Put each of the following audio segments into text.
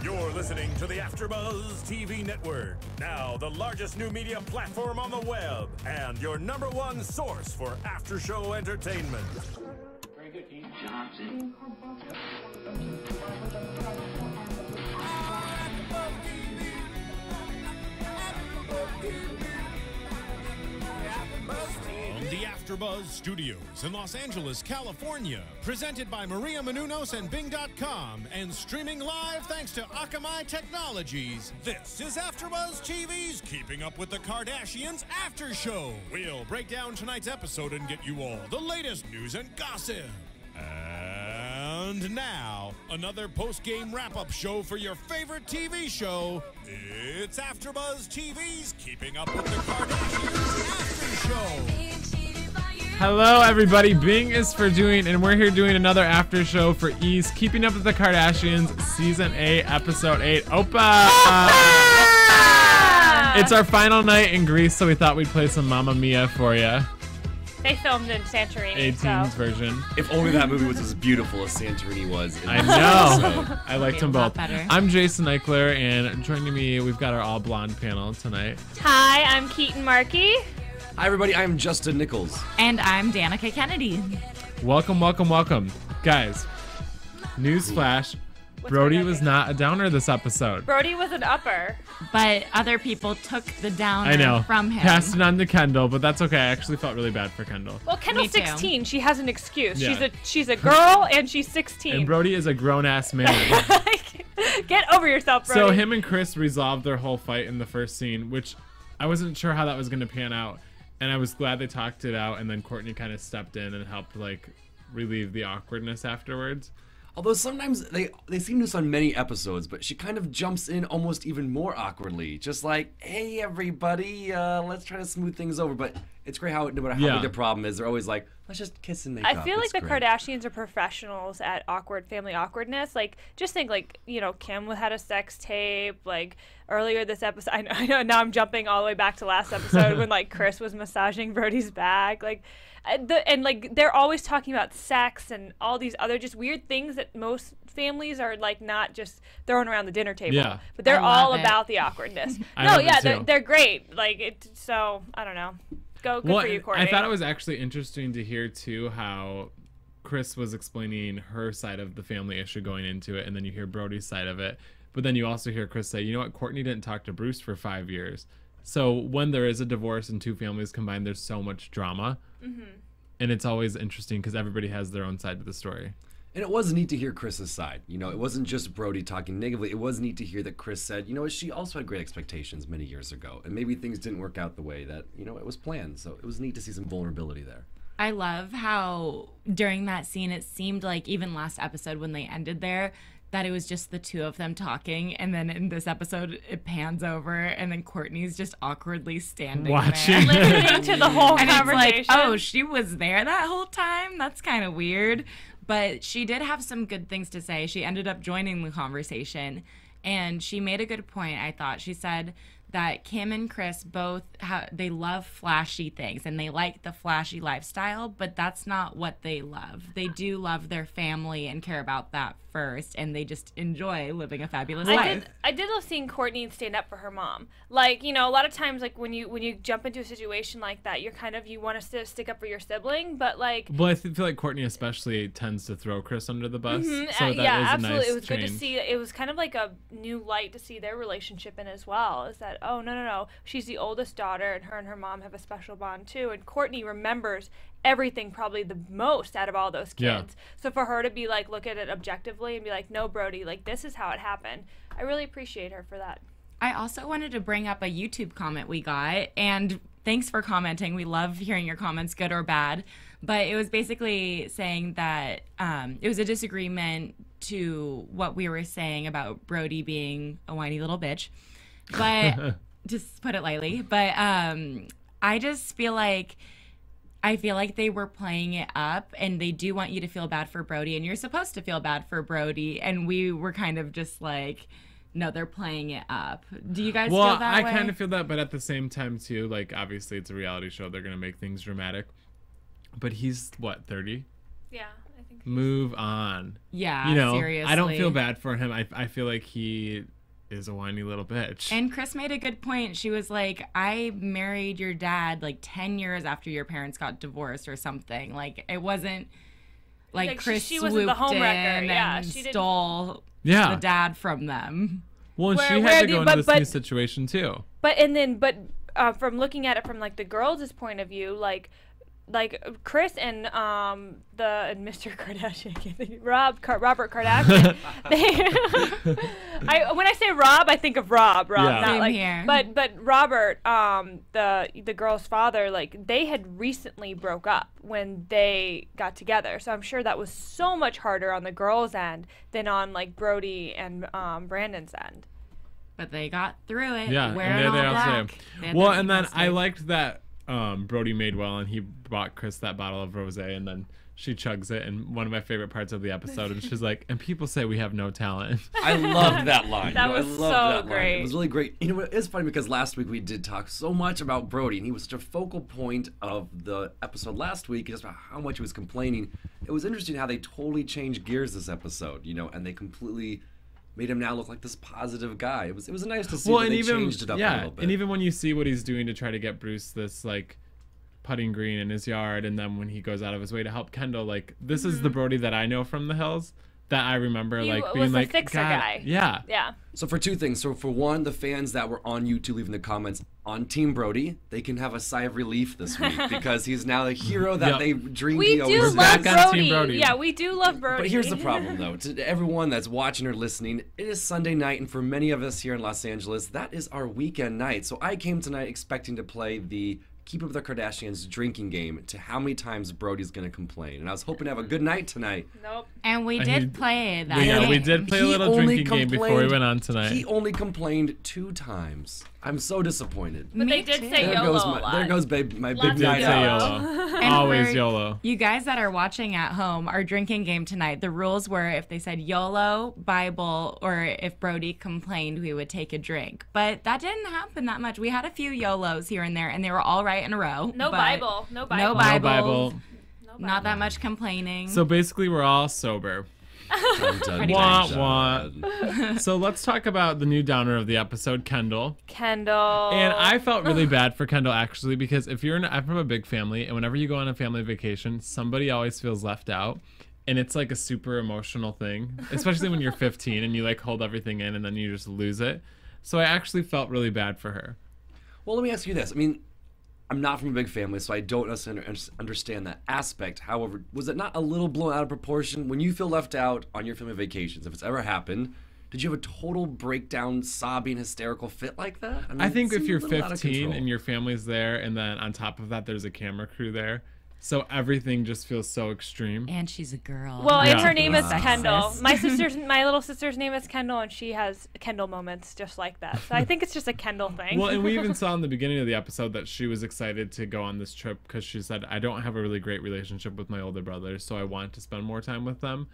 You're listening to the AfterBuzz TV network, now the largest new media platform on the web, and your #1 source for after-show entertainment. Very good, Keetin. Johnson. From the AfterBuzz Studios in Los Angeles, California, presented by Maria Menounos and Bing.com, and streaming live thanks to Akamai Technologies. This is AfterBuzz TV's Keeping Up with the Kardashians After Show. We'll break down tonight's episode and get you all the latest news and gossip. And now, another post-game wrap-up show for your favorite TV show. It's AfterBuzz TV's Keeping Up with the Kardashians After Show. Hello, everybody. Bing is for doing, and we're here doing another after show for E's Keeping Up with the Kardashians, Season 8, Episode 8. Opa! It's our final night in Greece, so we thought we'd play some Mamma Mia for you. They filmed in Santorini. 18's version. If only that movie was as beautiful as Santorini was. I know. I liked them both. Better. I'm Jason Ikeler, and joining me, we've got our all-blonde panel tonight. Hi, I'm Keetin Marchi. Hi, everybody. I am Justin Nichols. And I'm Danica Kennedy. Welcome, welcome, welcome. Guys, newsflash, Brody was not a downer this episode. Brody was an upper. But other people took the downer I know. from him. Passed it on to Kendall, but that's okay. I actually felt really bad for Kendall. Well, Kendall's Me too. 16. She has an excuse. Yeah. She's a girl and she's 16. And Brody is a grown-ass man. Get over yourself, Brody. So him and Chris resolved their whole fight in the first scene, which I wasn't sure how that was going to pan out. And I was glad they talked it out, and then Courtney kind of stepped in and helped, like, relieve the awkwardness afterwards. Although sometimes they seem to this on many episodes, but she kind of jumps in almost even more awkwardly. Just like, hey, everybody, let's try to smooth things over. But it's great how, no matter how big the problem is, they're always like, let's just kiss and make up. I feel like It's the great. Kardashians are professionals at family awkwardness. Like, just think, like, you know, Kim had a sex tape, like, earlier this episode. I know now I'm jumping all the way back to last episode when, like, Chris was massaging Brody's back. Like, like, they're always talking about sex and all these other just weird things that most families are, like, not just throwing around the dinner table. Yeah. But they're I love all it. about the awkwardness. I love it too. They're great. Like, so, I don't know. Good for you, Courtney. I thought it was actually interesting to hear, too, how Chris was explaining her side of the family issue going into it, and then you hear Brody's side of it. But then you also hear Chris say, you know what, Courtney didn't talk to Bruce for 5 years. So when there is a divorce and two families combined, there's so much drama. Mm-hmm. And it's always interesting because everybody has their own side of the story. And it was neat to hear Chris's side. You know, it wasn't just Brody talking negatively. It was neat to hear that Chris said, you know, she also had great expectations many years ago. And maybe things didn't work out the way that, you know, it was planned. So it was neat to see some vulnerability there. I love how during that scene it seemed like even last episode when they ended there that it was just the two of them talking, and then in this episode it pans over and then Courtney's just awkwardly standing Watching. there. listening to the whole And it's conversation. like, oh, she was there that whole time? That's kind of weird. But she did have some good things to say. She ended up joining the conversation, and she made a good point, I thought. She said that Kim and Chris both, they love flashy things, and they like the flashy lifestyle, but that's not what they love. They do love their family and care about that first, and they just enjoy living a fabulous life. I did love seeing Courtney stand up for her mom. Like, you know, a lot of times, like, when you jump into a situation like that, you're kind of, you want to stick up for your sibling, but, like... Well, I feel like Courtney especially tends to throw Chris under the bus. Mm-hmm. So that yeah, is absolutely. a nice It was change. good to see. It was kind of like a new light to see their relationship in as well. Is that, oh, no. She's the oldest daughter, and her mom have a special bond, too. And Courtney remembers everything probably the most out of all those kids. Yeah. So for her to be like, look at it objectively and be like, no, Brody, like, this is how it happened. I really appreciate her for that. I also wanted to bring up a YouTube comment we got, and thanks for commenting. We love hearing your comments, good or bad. But it was basically saying that it was a disagreement to what we were saying about Brody being a whiny little bitch. But just put it lightly. But I just feel like they were playing it up, and they do want you to feel bad for Brody, and you're supposed to feel bad for Brody. And we were kind of just like, no, they're playing it up. Do you guys feel that way? Well, I kind of feel that, but at the same time, too, like, obviously it's a reality show. They're going to make things dramatic. But he's, what, 30? Yeah, I think Move on. Yeah, You know, seriously. I don't feel bad for him. I feel like he is a whiny little bitch. And Chris made a good point. She was like, I married your dad like 10 years after your parents got divorced or something. Like, it wasn't like Chris she wasn't the swooped in homewrecker. Yeah, and she didn't- stole Yeah. the dad from them. Well, and Where- she where had to the- go into but- this new situation too. But from looking at it from like the girls' point of view, like Chris and Mr. Kardashian, I can't think, Robert Kardashian. When I say Rob, I think of Rob, Yeah. not Same like. here. But Robert, the girl's father, like they had recently broke up when they got together, so I'm sure that was so much harder on the girls' end than on like Brody and Brandon's end. But they got through it. Yeah, wearing and there all they all black. say. They had Well, their and then emails I made. liked that Brody made well, and he bought Chris that bottle of rosé, and then she chugs it. And one of my favorite parts of the episode, and she's like, "And people say we have no talent." I loved that line. That I was loved so that line. great. It was really great. You know, it is funny because last week we did talk so much about Brody, and he was such a focal point of the episode last week, just about how much he was complaining. It was interesting how they totally changed gears this episode, you know, and they completely made him now look like this positive guy. It was nice to see that they changed it up a little bit. and even when you see what he's doing to try to get Bruce this like putting green in his yard, and then when he goes out of his way to help Kendall, like this is the Brody that I know from the hills, that I remember He like was being the like, fixer God, guy. yeah, Yeah. So for two things. So for one, the fans that were on YouTube leaving the comments on Team Brody, they can have a sigh of relief this week because he's now the hero that Yep. they dreamed We he do always back love on was. Team Brody. Brody. Yeah, we do love Brody. But here's the problem, though. To everyone that's watching or listening, it is Sunday night, and for many of us here in Los Angeles, that is our weekend night. So I came tonight expecting to play the Keep Up with the Kardashians drinking game to how many times Brody's going to complain. And I was hoping to have a good night tonight. Nope. And we And did he- play that Yeah, we game. did play a He little only drinking game before we complained- went on tonight. He only complained 2 times. I'm so disappointed. But they Me did too. say There YOLO goes a lot. there goes my Lots big of Did night say out. YOLO. And Always for YOLO. You guys that are watching at home, our drinking game tonight, the rules were if they said YOLO, Bible, or if Brody complained, we would take a drink. But that didn't happen that much. We had a few YOLOs here and there, and they were all right in a row. No but Bible. No Bible. No No Bible. Bible. Not that much complaining. So basically, we're all sober. Dun, dun, Pretty Wah, dun, wah. dun. So let's talk about the new downer of the episode, Kendall. Kendall. And I felt really bad for Kendall actually, because I'm from a big family, and whenever you go on a family vacation, somebody always feels left out. And it's like a super emotional thing, especially when you're 15 and you like hold everything in and then you just lose it. So I actually felt really bad for her. Well, let me ask you this. I mean, I'm not from a big family, so I don't necessarily understand that aspect. However, was it not a little blown out of proportion when you feel left out on your family vacations? If it's ever happened, did you have a total breakdown, sobbing, hysterical fit like that? I mean, I think it if seemed you're a little out of 15 control. and your family's there, and then on top of that, there's a camera crew there. So everything just feels so extreme. and she's a girl. Well, and Yeah. her name is Sexist. Kendall. My little sister's name is Kendall, and she has Kendall moments just like that. So I think it's just a Kendall thing. Well, and we even saw in the beginning of the episode that she was excited to go on this trip because she said, I don't have a really great relationship with my older brothers, so I want to spend more time with them.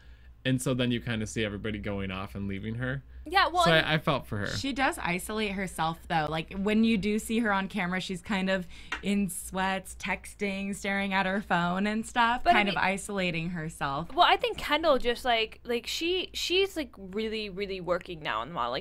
And so then you kind of see everybody going off and leaving her. yeah, well, So and- I felt for her. She does isolate herself, though. Like, when you do see her on camera, she's kind of in sweats, texting, staring at her phone and stuff, But I kind of mean- isolating herself. Well, I think Kendall just like she's like really really working now in the model.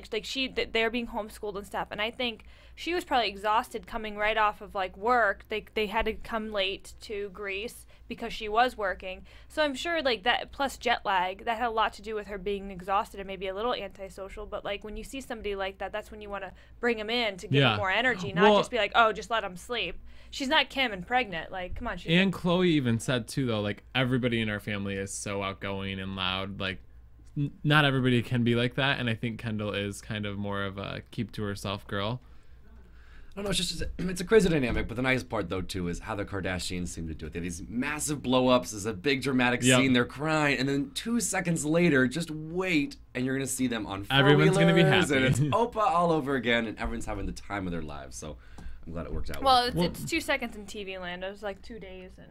They're being homeschooled and stuff, and I think she was probably exhausted coming right off of like work. They had to come late to Greece because she was working. So I'm sure like that plus jet lag that had a lot to do with her being exhausted and maybe a little antisocial. But like when you see somebody like that, that's when you want to bring them in to give Yeah. them more energy, not Well- just be like, oh, just let them sleep. She's not Kim and pregnant. Like, come on. She's And Chloe even said too, though, like everybody in our family is so outgoing and loud. Like, not everybody can be like that. And I think Kendall is kind of more of a keep to herself girl. I don't know, it's a crazy dynamic, but the nice part, though, too, is how the Kardashians seem to do it. They have these massive blow-ups, there's a big dramatic Yep. scene, they're crying, and then 2 seconds later, just wait, and you're going to see them on Everyone's gonna be four-wheelers, and happy. it's Oprah all over again, and everyone's having the time of their lives, so I'm glad it worked out. Well, Well- it's 2 seconds in TV land. It was like 2 days in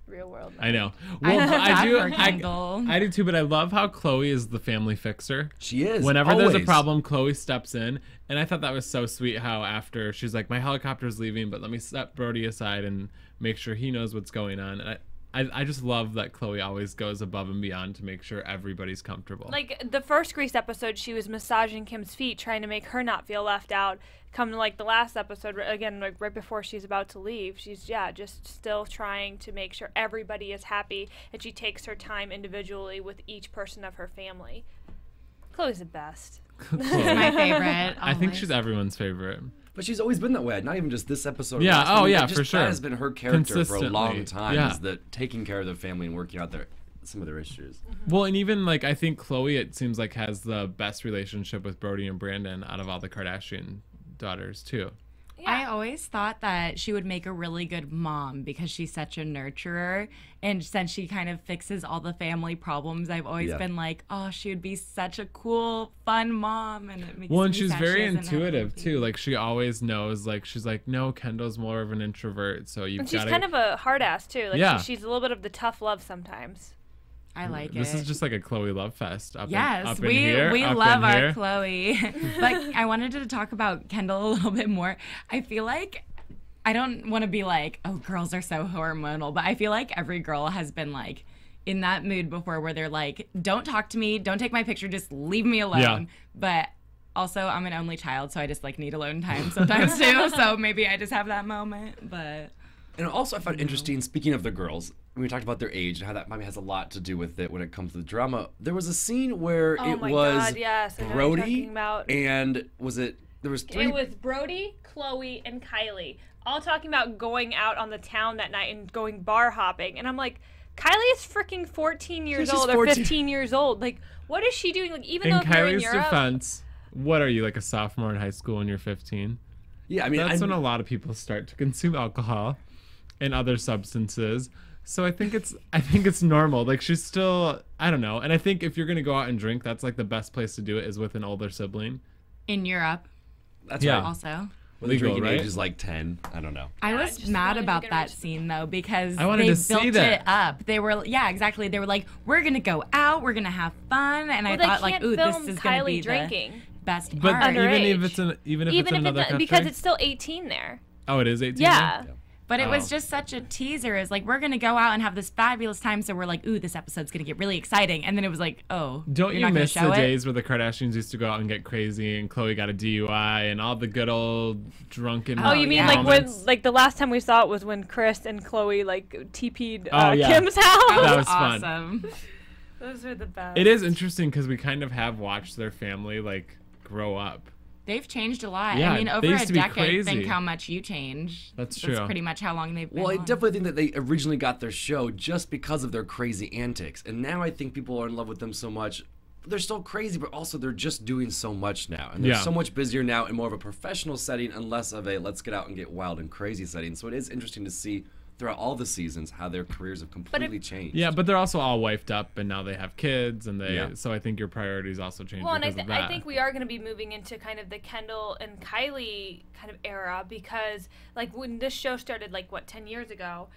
real world. I know. I Well, feel I bad do. for Kendall. I do too, but I love how Chloe is the family fixer. She is. Whenever there's a always. problem, Chloe steps in, and I thought that was so sweet. How after she's like, "My helicopter's leaving, but let me set Brody aside and make sure he knows what's going on." And I just love that Chloe always goes above and beyond to make sure everybody's comfortable. Like the first Grease episode, she was massaging Kim's feet, trying to make her not feel left out. Come to like the last episode, again, like right before she's about to leave, she's just still trying to make sure everybody is happy, and she takes her time individually with each person of her family. Chloe's the best. She's my favorite. I think always. she's everyone's favorite. But she's always been that way. Not even just this episode. Yeah, last one, yeah, just for sure. That has been her character for a long Consistently, time. yeah. Is that taking care of their family and working out some of their issues. Well, and even like I think Chloe, it seems like, has the best relationship with Brody and Brandon out of all the Kardashian daughters too. I always thought that she would make a really good mom because she's such a nurturer. And since she kind of fixes all the family problems, I've always been like, oh, she would be such a cool, fun mom. And it makes Well, and me she's sad very she doesn't have intuitive any too. Like she always knows. Like she's like, no, Kendall's more of an introvert, so you've And got she's to. kind of a hard ass too. Like Yeah. she's a little bit of the tough love sometimes. I like This it. is just like a Chloe love fest. Yes, up in here, we up love in our here. Chloe. But I wanted to talk about Kendall a little bit more. I feel like I don't want to be like, oh, girls are so hormonal, but I feel like every girl has been like in that mood before where they're like, don't talk to me, don't take my picture, just leave me alone. Yeah. But also I'm an only child, so I just like need alone time sometimes too. So maybe I just have that moment, but. And also I found interesting, speaking of the girls, when we talked about their age and how that probably has a lot to do with it when it comes to the drama, there was a scene where Oh it my was God, yes, I know what you're Brody talking about. and there was three. It was Brody, Chloe, and Kylie all talking about going out on the town that night and going bar hopping. And I'm like, Kylie is freaking 14 years She's old or 14. 15 years old. Like, what is she doing? Like, even In though they're in Kylie's Europe. defense, what are you, like a sophomore in high school when you're 15? Yeah, I mean, That's when a lot of people start to consume alcohol and other substances. So I think it's normal. Like she's still, I don't know. And I think if you're gonna go out and drink, that's like the best place to do it is with an older sibling. In Europe that's Yeah. right. also. When the Legal, drinking right? age is like 10. I don't know. I Yeah, was just mad wanted to about get that rid of- scene though because I wanted they to see built that. it up. They were exactly. They were like, we're gonna go out, we're gonna have fun, and Well, I they thought like, can't ooh, this film is gonna Kylie be drinking. the best But part. Under- even if Underage. it's in Even another if it's country, because it's still 18 there. oh, it is 18. Yeah. But it Oh. was just such a teaser. It's like, we're going to go out and have this fabulous time. So we're like, ooh, this episode's going to get really exciting. And then it was like, oh, Don't you're you not gonna miss the show it? days where the Kardashians used to go out and get crazy and Chloe got a DUI and all the good old drunken Oh, you mean yeah. like when, moments? like the last time we saw it was when Chris and Chloe like TP'd Oh, yeah. Kim's house? That was fun. awesome. Those are the best. It is interesting because we kind of have watched their family like grow up. They've changed a lot. Yeah, I mean, they over used a to be decade, crazy. think how much you change. That's true. That's pretty much how long they've been Well, I on. definitely think that they originally got their show just because of their crazy antics. And now I think people are in love with them so much. They're still crazy, but also they're just doing so much now. And they're Yeah. so much busier now in more of a professional setting and less of a let's get out and get wild and crazy setting. So it is interesting to see throughout all the seasons how their careers have completely changed. Yeah, but they're also all wifed up and now they have kids and they. Yeah. So I think your priorities also change Well, and because of that. I think we are going to be moving into kind of the Kendall and Kylie kind of era because, like, when this show started, like, what, 10 years ago,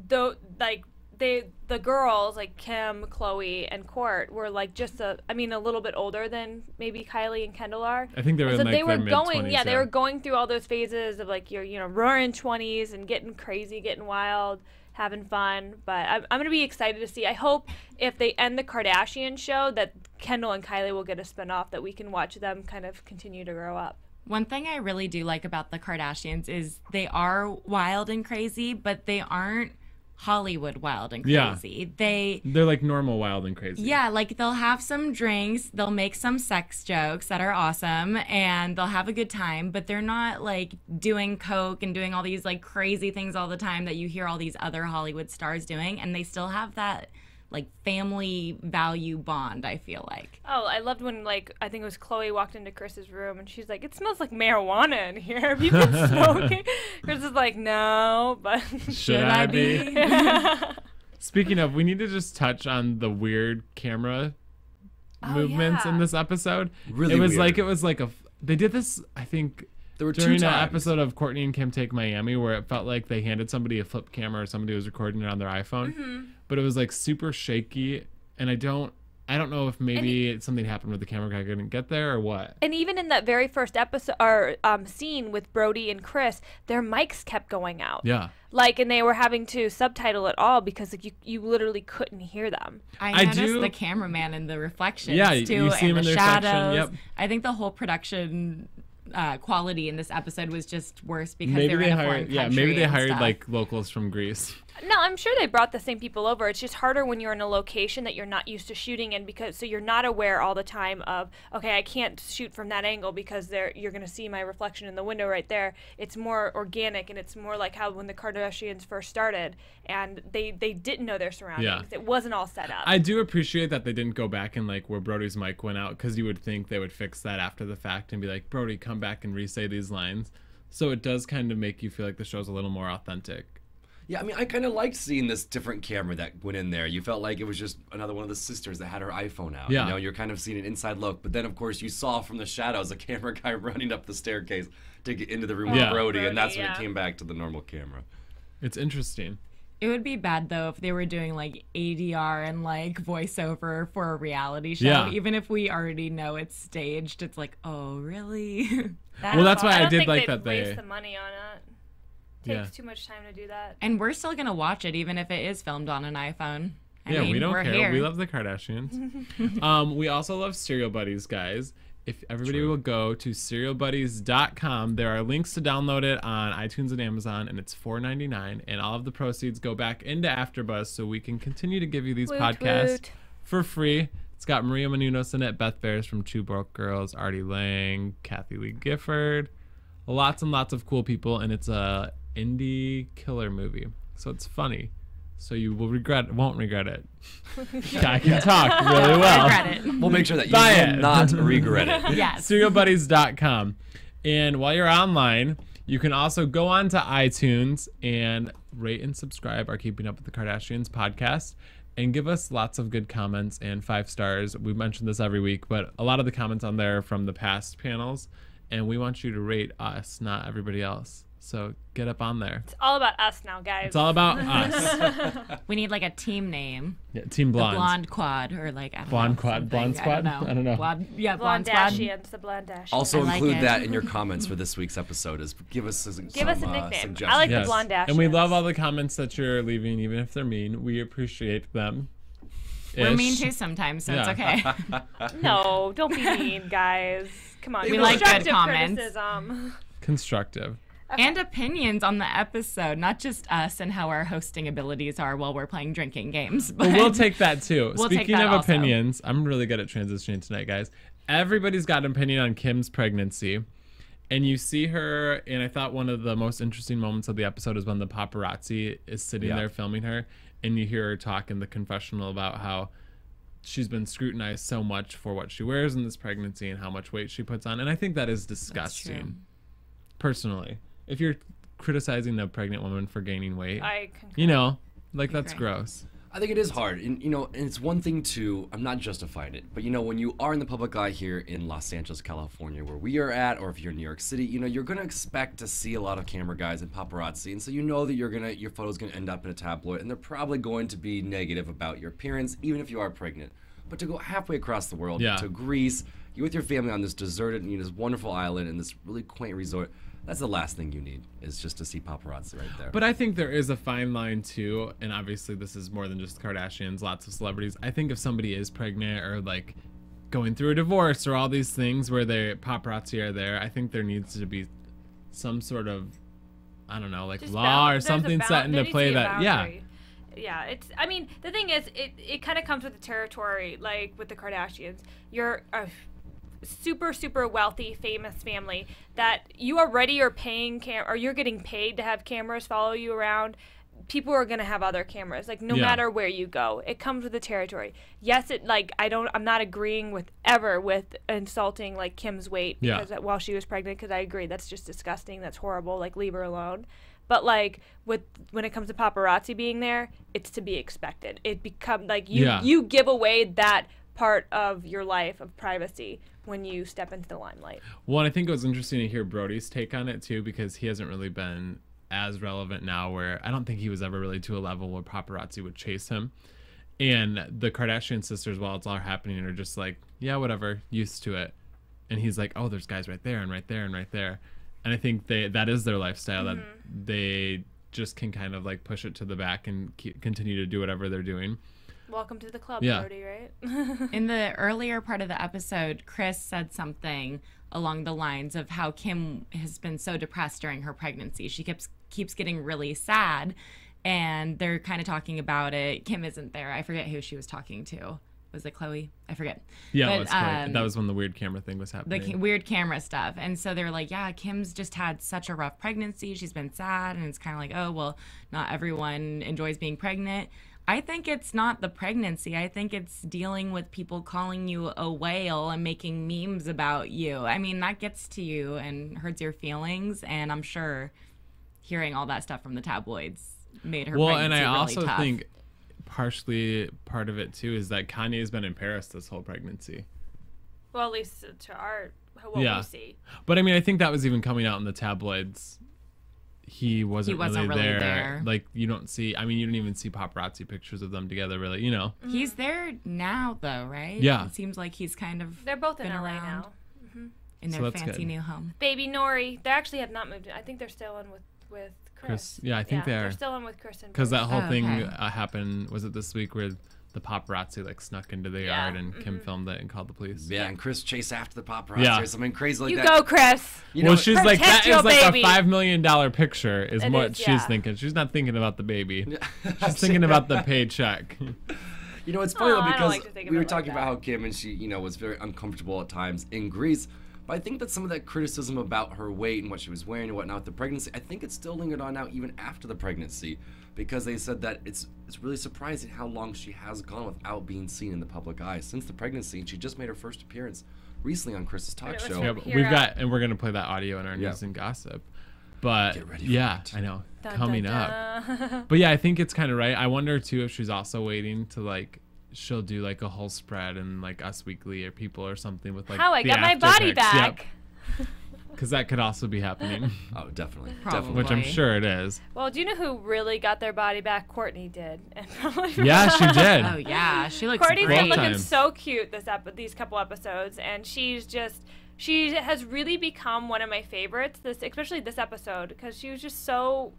though, like, the girls, like Kim, Chloe, and Court, were, like, just a little bit older than maybe Kylie and Kendall are. I think they were And in so like they were their going, mid-20s, they were going through all those phases of, like, your, roaring 20s and getting crazy, getting wild, having fun. But I'm going to be excited to see. I hope if they end the Kardashian show that Kendall and Kylie will get a spinoff that we can watch them kind of continue to grow up. One thing I really do like about the Kardashians is they are wild and crazy, but they aren't Hollywood wild and Yeah. crazy. They're like normal, wild, and crazy. Yeah, like they'll have some drinks, they'll make some sex jokes that are awesome, and they'll have a good time, but they're not like doing coke and doing all these like crazy things all the time that you hear all these other Hollywood stars doing, and they still have that like family value bond, I feel like. Oh, I loved when, like, I think it was Chloe walked into Chris's room and she's like, it smells like marijuana in here. Have you been smoking? Chris is like, no, but Should I be? Speaking of, we need to just touch on the weird camera movements in yeah. this episode. Really it was weird. like they did this, I think, There were during two an times. episode of Courtney and Kim Take Miami where it felt like they handed somebody a flip camera or somebody was recording it on their iPhone. Mm-hmm. But it was like super shaky, and I don't I don't know if maybe something happened with the camera guy couldn't get there or what. And even in that very first episode or scene with Brody and Chris, their mics kept going out. Yeah. Like, and they were having to subtitle it all because like, you literally couldn't hear them. I noticed the cameraman in the reflections too, you see and him in the the shadows. reflection. Yep. I think the whole production quality in this episode was just worse because Maybe they were they in a foreign hired, country. maybe they and hired stuff. like locals from Greece. No, I'm sure they brought the same people over. It's just harder when you're in a location that you're not used to shooting in because so you're not aware all the time of, okay, I can't shoot from that angle because you're going to see my reflection in the window right there. It's more organic and it's more like how when the Kardashians first started and they didn't know their surroundings. Yeah. It wasn't all set up. I do appreciate that they didn't go back and like where Brody's mic went out because you would think they would fix that after the fact and be like, Brody, come back and re-say these lines. So it does kind of make you feel like the show's a little more authentic. Yeah, I mean, I kind of liked seeing this different camera that went in there. You felt like it was just another one of the sisters that had her iPhone out. Yeah. You know, you're kind of seeing an inside look. But then, of course, you saw from the shadows a camera guy running up the staircase to get into the room Yeah. with Brody, and Brody, that's when yeah. it came back to the normal camera. It's interesting. It would be bad though if they were doing like ADR and like voiceover for a reality show. Yeah. Even if we already know it's staged, it's like, oh really? Well, that's why I don't did think like they'd that they- waste the money on it. Takes too much time to do that. And we're still gonna watch it even if it is filmed on an iPhone. I mean, we don't we're care. Here. We love the Kardashians. We also love Cereal Buddies, guys. If everybody will go to cerealbuddies.com, there are links to download it on iTunes and Amazon, and it's $4.99. And all of the proceeds go back into AfterBuzz, so we can continue to give you these Woot podcasts woot. for free. It's got Maria Menounos in it, Beth Bears from Two Broke Girls, Artie Lang, Kathy Lee Gifford, lots and lots of cool people, and it's a indie killer movie, so it's funny. So you won't regret it. I can talk really well. Regret it. We'll make sure that you Buy will it. not regret it. Yes. Cerealbuddies.com. And while you're online, you can also go on to iTunes and rate and subscribe our Keeping Up with the Kardashians podcast and give us lots of good comments and 5 stars. We mention this every week, but a lot of the comments on there are from the past panels, and we want you to rate us, not everybody else. So get up on there. It's all about us now, guys. It's all about us. We need like a team name. Yeah, Team The Blondes. Blonde Quad or like I don't Blonde know, Quad? something. Blonde Squad? I don't know. Blonde, yeah, Blonde Squad. Blondashians, the Blondashians. Also I like include it. that in your comments for this week's episode. Give us a Give us a nickname. suggestions. I like Yes. the Blondashians. And we love all the comments that you're leaving, even if they're mean. We appreciate them. We're Ish. mean too sometimes, so it's Yeah. okay. No, don't be mean, guys. Come on. We like good Constructive comments. criticism. Constructive. And opinions on the episode, not just us and how our hosting abilities are while we're playing drinking games. But But we'll take that too. We'll take Speaking that of also. opinions, I'm really good at transitioning tonight, guys. Everybody's got an opinion on Kim's pregnancy. And you see her, and I thought one of the most interesting moments of the episode is when the paparazzi is sitting Yeah. there filming her, and you hear her talk in the confessional about how she's been scrutinized so much for what she wears in this pregnancy and how much weight she puts on. And I think that is disgusting, personally. If you're criticizing a pregnant woman for gaining weight, I concur. you know, like that's agree. gross. I think it is hard, and and it's one thing to, I'm not justifying it, but when you are in the public eye here in Los Angeles, California, where we are at, or if you're in New York City, you're gonna expect to see a lot of camera guys and paparazzi, and so that your photo's gonna end up in a tabloid, and they're probably going to be negative about your appearance, even if you are pregnant. But to go halfway across the world Yeah. to Greece, you're with your family on this deserted, this wonderful island in this really quaint resort. That's the last thing you need, is just to see paparazzi right there. But I think there is a fine line too, and obviously this is more than just Kardashians, lots of celebrities. I think if somebody is pregnant or like going through a divorce or all these things where the paparazzi are there, I think there needs to be some sort of, I don't know, like Just law or there's a something set there into needs to play be a that, yeah. boundary. Yeah, I mean, the thing is, it kind of comes with the territory, like with the Kardashians. You're a super, super wealthy, famous family that you already are paying or you're getting paid to have cameras follow you around. People are going to have other cameras, like no Yeah. matter where you go. It comes with the territory. Yes, I'm not agreeing with insulting like Kim's weight Yeah. because while she was pregnant, because I agree that's just disgusting. That's horrible. Like, leave her alone. But like when it comes to paparazzi being there, it's to be expected. It become like you give away that part of your life of privacy when you step into the limelight. Well, and I think it was interesting to hear Brody's take on it too, because he hasn't really been as relevant now, where I don't think he was ever really to a level where paparazzi would chase him. And the Kardashian sisters, while it's all happening, are just like, yeah, whatever, used to it. And he's like, oh, there's guys right there and right there and right there. And I think that is their lifestyle, that they just can kind of like push it to the back and continue to do whatever they're doing. Welcome to the club, Yeah. Brody, right? In the earlier part of the episode, Chris said something along the lines of how Kim has been so depressed during her pregnancy. She keeps getting really sad, and they're kind of talking about it. Kim isn't there. I forget who she was talking to. Was it Chloe? I forget. Yeah, But, it was Chloe. That was when the weird camera thing was happening. The weird camera stuff. And so they're like, yeah, Kim's just had such a rough pregnancy. She's been sad. And it's kind of like, oh, well, not everyone enjoys being pregnant. I think it's not the pregnancy. I think it's dealing with people calling you a whale and making memes about you. I mean, that gets to you and hurts your feelings. And I'm sure hearing all that stuff from the tabloids made her pregnancy and I really also tough. think partially part of it too is that Kanye's been in Paris this whole pregnancy. Well, at least to what Yeah. we see. But I mean, I think that was even coming out in the tabloids. He wasn't really there. Like, you don't even see paparazzi pictures of them together, really, you know. He's there now, though, right? Yeah. It seems like he's kind of They're both in been LA around now. in So their that's fancy good. new home. Baby Nori, they actually have not moved. I think they're still in with Chris. Yeah, I think they They're are. still in with Chris and Because that Bruce. whole Oh, thing okay. happened, was it this week, where the paparazzi like snuck into the Yeah. yard and Kim filmed it and called the police. Yeah, and Chris chased after the paparazzi Yeah. or something crazy like You that. go, Chris. You Well, know, she's like, protect that your is like baby. a $5 million picture is It what is, she's yeah. thinking. She's not thinking about the baby. She's thinking about the paycheck. You know, it's funny Oh, though I don't because like to think of we were it like talking about that. how Kim and she, was very uncomfortable at times in Greece. But I think that some of that criticism about her weight and what she was wearing and whatnot with the pregnancy, I think it's still lingered on now even after the pregnancy, because they said that it's really surprising how long she has gone without being seen in the public eye since the pregnancy. And she just made her first appearance recently on Chris's talk it was show. Yeah, from but here we've out. got, and we're gonna play that audio in our Yeah. news and gossip. But Get ready for yeah, it. I know, Dun, coming dun, up. dun. But yeah, I think it's kind of right. I wonder too if she's also waiting to like, she'll do like a whole spread in like Us Weekly or People or something with like How I the got my after body pics. back. Because that could also be happening, Oh, definitely. Probably. Definitely. which I'm Boy. sure it is. Well, do you know who really got their body back? Courtney did. And probably Yeah, she did. Oh yeah, she looks Courtney's great. been looking Time. so cute these couple episodes, and she has really become one of my favorites. Especially this episode, because she was so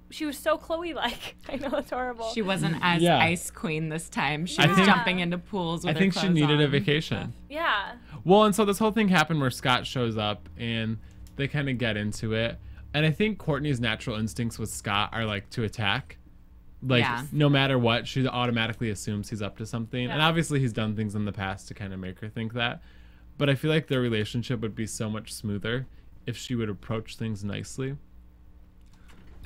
Chloe-like. I know it's horrible. She wasn't as Yeah. ice queen this time. She I was think- jumping into pools with I think her she clothes needed a on. vacation. Yeah. Well, and so this whole thing happened where Scott shows up and they kind of get into it. And I think Courtney's natural instincts with Scott are like to attack. Like, Yeah. no matter what, she automatically assumes he's up to something. And Yeah. obviously he's done things in the past to kind of make her think that. But I feel like their relationship would be so much smoother if she would approach things nicely.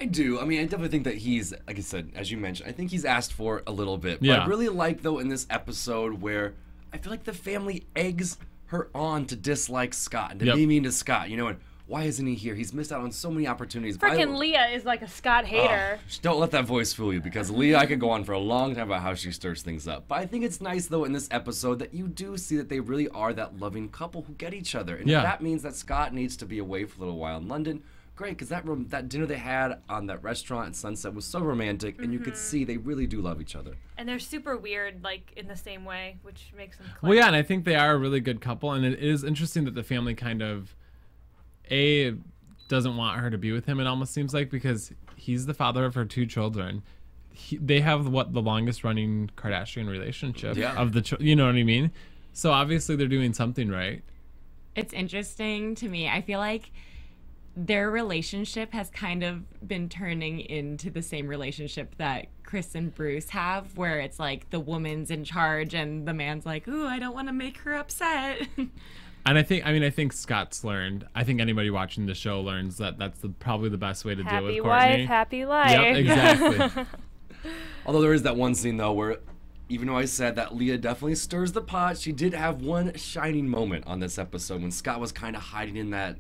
I do. I mean, I definitely think that he's, like I said, as you mentioned, I think he's asked for a little bit. But Yeah. I really like, though, in this episode where I feel like the family eggs her on to dislike Scott and to Yep. be mean to Scott, and why isn't he here? He's missed out on so many opportunities. Freaking Leah is like a Scott hater. Just don't let that voice fool you, because Leah, I could go on for a long time about how she stirs things up. But I think it's nice, though, in this episode that you do see that they really are that loving couple who get each other. And Yeah. if that means that Scott needs to be away for a little while in London, great, because that dinner they had on that restaurant at Sunset was so romantic, and you could see they really do love each other. And they're super weird, like in the same way, which makes them click. Well, yeah, and I think they are a really good couple. And it is interesting that the family kind of, doesn't want her to be with him, it almost seems like, because he's the father of her two children. They have the longest running Kardashian relationship Yeah. of the you know what I mean? So obviously they're doing something right. It's interesting to me. I feel like their relationship has kind of been turning into the same relationship that Chris and Bruce have, where it's like the woman's in charge and the man's like, ooh, I don't want to make her upset. And I think Scott's learned. I think anybody watching the show learns that that's probably the best way to deal with Happy Courtney. wife, happy life. Yep, exactly. Although there is that one scene, though, where even though I said that Leah definitely stirs the pot, she did have one shining moment on this episode when Scott was kind of hiding in that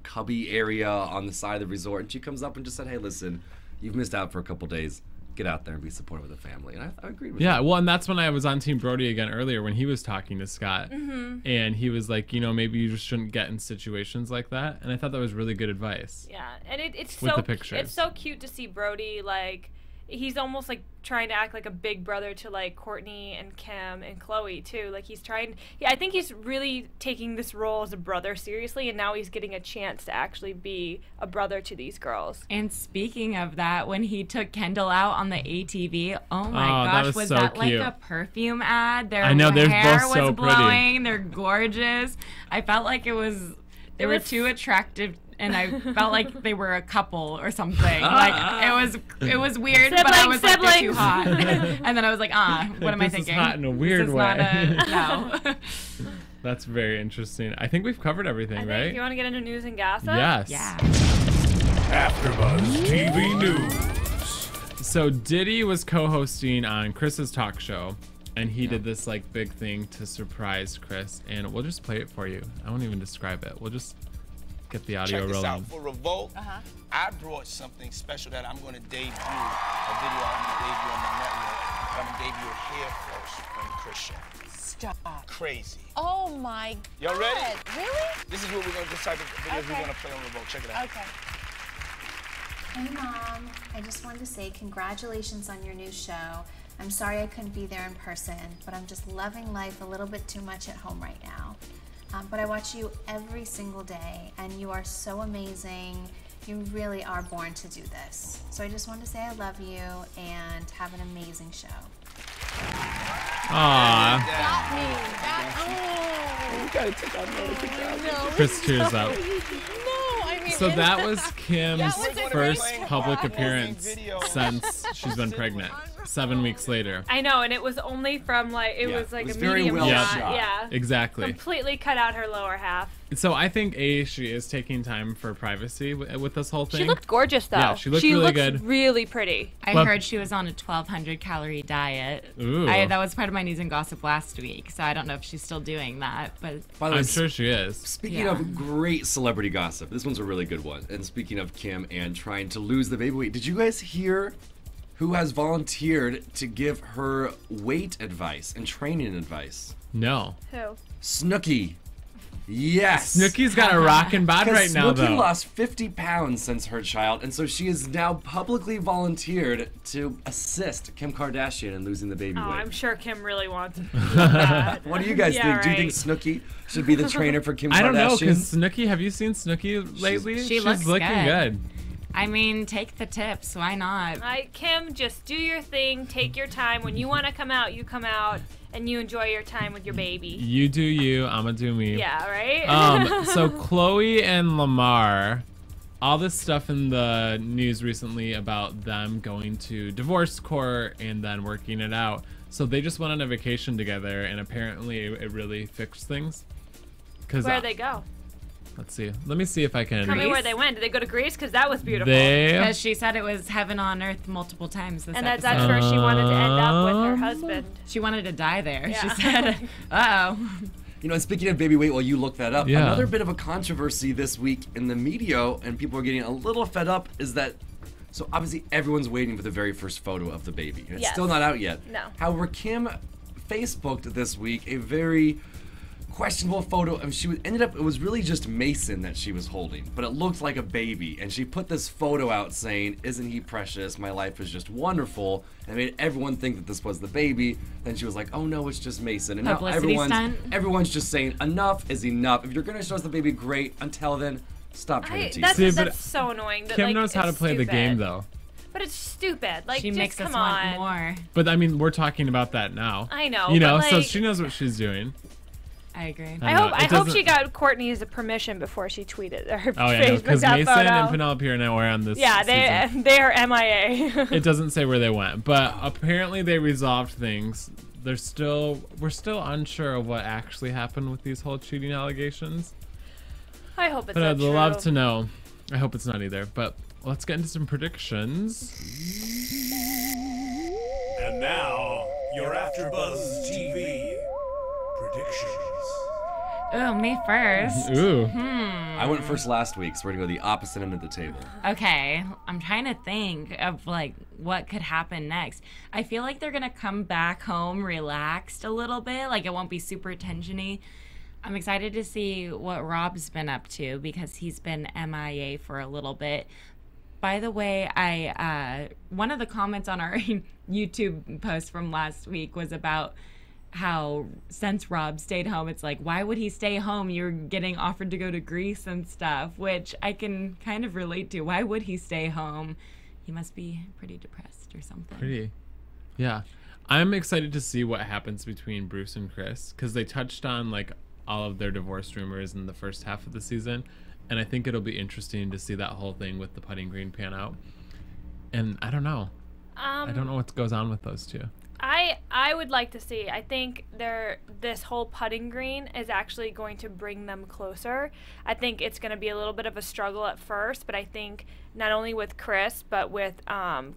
cubby area on the side of the resort, and she comes up and just said, hey, listen, you've missed out for a couple days. Get out there and be supportive of the family. And I agreed with Yeah, that. well, and that's when I was on Team Brody again earlier when he was talking to Scott. And he was like, maybe you just shouldn't get in situations like that. And I thought that was really good advice. Yeah, and it's With so the pictures. it's so cute to see Brody like he's almost like trying to act like a big brother to like Kourtney and Kim and Khloe too. Like he's trying. Yeah, I think he's really taking this role as a brother seriously, and now he's getting a chance to actually be a brother to these girls. And speaking of that, when he took Kendall out on the ATV, oh my that gosh, was was so that cute. like a perfume ad? Their I know, they're hair both was so pretty. blowing. They're gorgeous. I felt like they were too attractive. And I felt like they were a couple or something. Like it was weird, but I was like, they're too hot. And then I was like, what am I thinking? This is hot in a weird way. No. That's very interesting. I think we've covered everything, right? You want to get into news and gossip? Yes. Yeah. AfterBuzz TV News. So Diddy was co-hosting on Chris's talk show, and he did this like big thing to surprise Chris, and we'll just play it for you. I won't even describe it. We'll just get the audio Check this rolling. out. For Revolt, I brought something special that I'm going to debut, a video I'm going to debut on my network. But I'm going to debut it here first on the Chris Show. Stop. Crazy. Oh my Y'all God. ready? Really? This is what we're going to decide the videos we're Okay. going to play on Revolt. Check it out. Okay. Hey Mom, I just wanted to say congratulations on your new show. I'm sorry I couldn't be there in person, but I'm just loving life a little bit too much at home right now. But I watch you every single day, and you are so amazing. You really are born to do this. So I just wanted to say I love you and have an amazing show. Aww. Got me. You got to take out another picture. No. Chris tears up. No, I mean. So that was Kim's That was a first great public spot. appearance since she's been pregnant. 7 weeks later. I know, and it was only from like Yeah, was like it was a very medium well shot. shot. Yeah. Exactly. Completely cut out her lower half. So I think she is taking time for privacy with this whole thing. She looked gorgeous though. Yeah, she looked really looks good. really pretty. I Well- heard she was on a 1,200 calorie diet. Ooh. That was part of my news and gossip last week, so I don't know if she's still doing that. But By the way, I'm sure she is. speaking Yeah. of great celebrity gossip, this one's a really good one. And speaking of Kim and trying to lose the baby weight, did you guys hear who has volunteered to give her weight advice and training advice? No. Who? Snooki. Yes. Snooki's got a rockin' bod right now, Snooki though. lost 50 pounds since her child, and so she is now publicly volunteered to assist Kim Kardashian in losing the baby Oh, weight. I'm sure Kim really wants that. What do you guys Yeah, think? Do you think right. Snooki should be the trainer for Kim Kardashian? I don't know, because Snooki, have you seen Snooki lately? She She's looks looking good. good. I mean, take the tips. Why not? Kim, just do your thing. Take your time. When you want to come out, you come out, and you enjoy your time with your baby. You do you, I'ma do me. Yeah, right? So Chloe and Lamar, all this stuff in the news recently about them going to divorce court and then working it out. So they just went on a vacation together, and apparently it really fixed things. Where'd they go? Let's see. Let me see if I can. Tell me where they went. Did they go to Greece? Because that was beautiful. Because she said it was heaven on earth multiple times this And that's episode. where she wanted to end up with her husband. She wanted to die there. Yeah. She said, uh-oh. You know, and speaking of baby weight, while you look that up, Yeah. another bit of a controversy this week in the media, and people are getting a little fed up, is that, so obviously everyone's waiting for the very first photo of the baby. And it's Yes. still not out yet. No. However, Kim Facebooked this week a very questionable photo, and it was really just Mason that she was holding, but it looked like a baby, and she put this photo out saying, "Isn't he precious? My life is just wonderful," and made everyone think that this was the baby. Then she was like, "Oh no, it's just Mason," and now Publicity stunt. everyone's just saying, enough is enough. If you're gonna show us the baby, great. Until then, stop trying to tease us. See, but That's so annoying. That, Kim like, knows how to it's play the stupid. game, though. But it's stupid. Like, She just makes come us on. want more. But I mean, we're talking about that now. I know, You know, but, so like- she knows what she's doing. I agree. I know, I it hope doesn't- she got Courtney's permission before she tweeted her Oh yeah, Facebook because that Mason photo. and Penelope are now on this. Yeah, season. they are MIA. It doesn't say where they went, but apparently they resolved things. We're still unsure of what actually happened with these whole cheating allegations. I hope it's But not I'd true. love to know. I hope it's not either. But let's get into some predictions. And now, your AfterBuzz TV predictions. Oh, me first. Ooh. I went first last week, so we're gonna go the opposite end of the table. Okay, I'm trying to think of like what could happen next. I feel like they're gonna come back home relaxed a little bit, like it won't be super tensiony. I'm excited to see what Rob's been up to because he's been MIA for a little bit. by the way, I one of the comments on our YouTube post from last week was about how since Rob stayed home, it's like, why would he stay home? You're getting offered to go to Greece and stuff, which I can kind of relate to. Why would he stay home? He must be pretty depressed or something. Yeah. I'm excited to see what happens between Bruce and Chris, because they touched on like all of their divorce rumors in the first half of the season, and I think it'll be interesting to see that whole thing with the putting green pan out. And I don't know. I don't know what goes on with those two. I would like to see. I think this whole putting green is actually going to bring them closer. I think it's going to be a little bit of a struggle at first, but I think not only with Chris, but with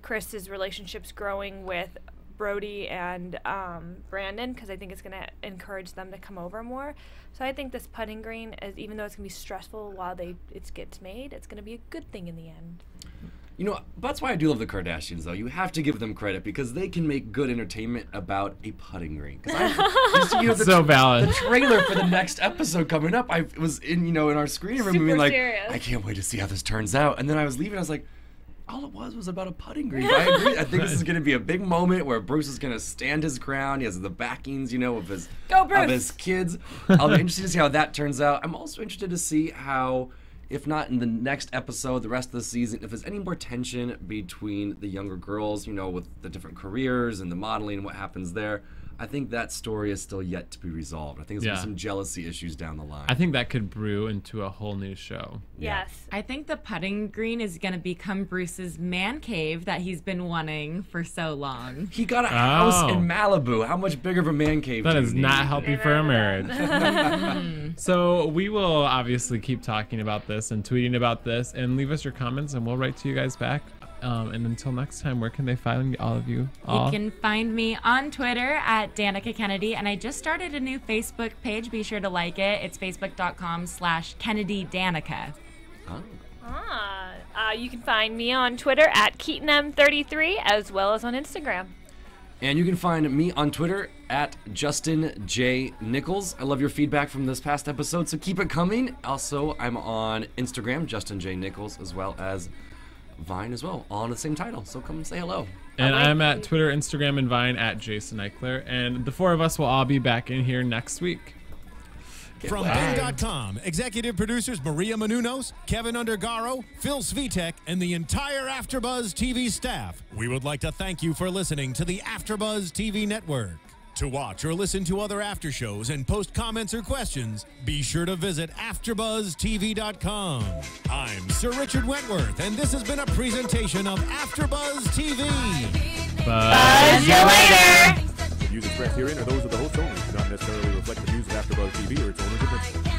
Chris's relationships growing with Brody and Brandon, because I think it's going to encourage them to come over more. So I think this putting green, is, even though it's going to be stressful while it gets made, it's going to be a good thing in the end. You know, that's why I do love the Kardashians, though. You have to give them credit because they can make good entertainment about a putting green. So valid. The trailer for the next episode coming up, I was in our screening room being like, serious. I can't wait to see how this turns out. And then I was leaving, I was like, all it was about a putting green. But I agree. I think this is going to be a big moment where Bruce is going to stand his ground. He has the backings, of his kids. I'll be interested to see how that turns out. I'm also interested to see how, if not in the next episode, the rest of the season, if there's any more tension between the younger girls, with the different careers and the modeling and what happens there. I think that story is still yet to be resolved. I think there's some jealousy issues down the line. I think that could brew into a whole new show. Yes. I think the putting green is going to become Bruce's man cave that he's been wanting for so long. He got a house in Malibu. How much bigger of a man cave That do you is need? not healthy for a marriage. So we will obviously keep talking about this and tweeting about this, and leave us your comments and we'll write to you guys back. And until next time, where can they find all of you? You can find me on Twitter at Danica Kennedy, and I just started a new Facebook page. Be sure to like it. It's facebook.com/KennedyDanica. You can find me on Twitter at KeetinM33, as well as on Instagram. And you can find me on Twitter at Justin J. Nichols. I love your feedback from this past episode, so keep it coming. Also, I'm on Instagram, Justin J. Nichols, as well as Vine as well, all on the same title. So come and say hello. And I'm at Twitter, Instagram, and Vine at Jason Ikeler. And the four of us will all be back in here next week. From Bing.com, executive producers Maria Menounos, Kevin Undergaro, Phil Svitek, and the entire AfterBuzz TV staff, we would like to thank you for listening to the AfterBuzz TV network. To watch or listen to other after shows and post comments or questions, be sure to visit AfterBuzzTV.com. I'm Sir Richard Wentworth, and this has been a presentation of AfterBuzz TV. Buzz you later! The views expressed herein are those of the host only, do not necessarily reflect the views of AfterBuzz TV or its owners or principals.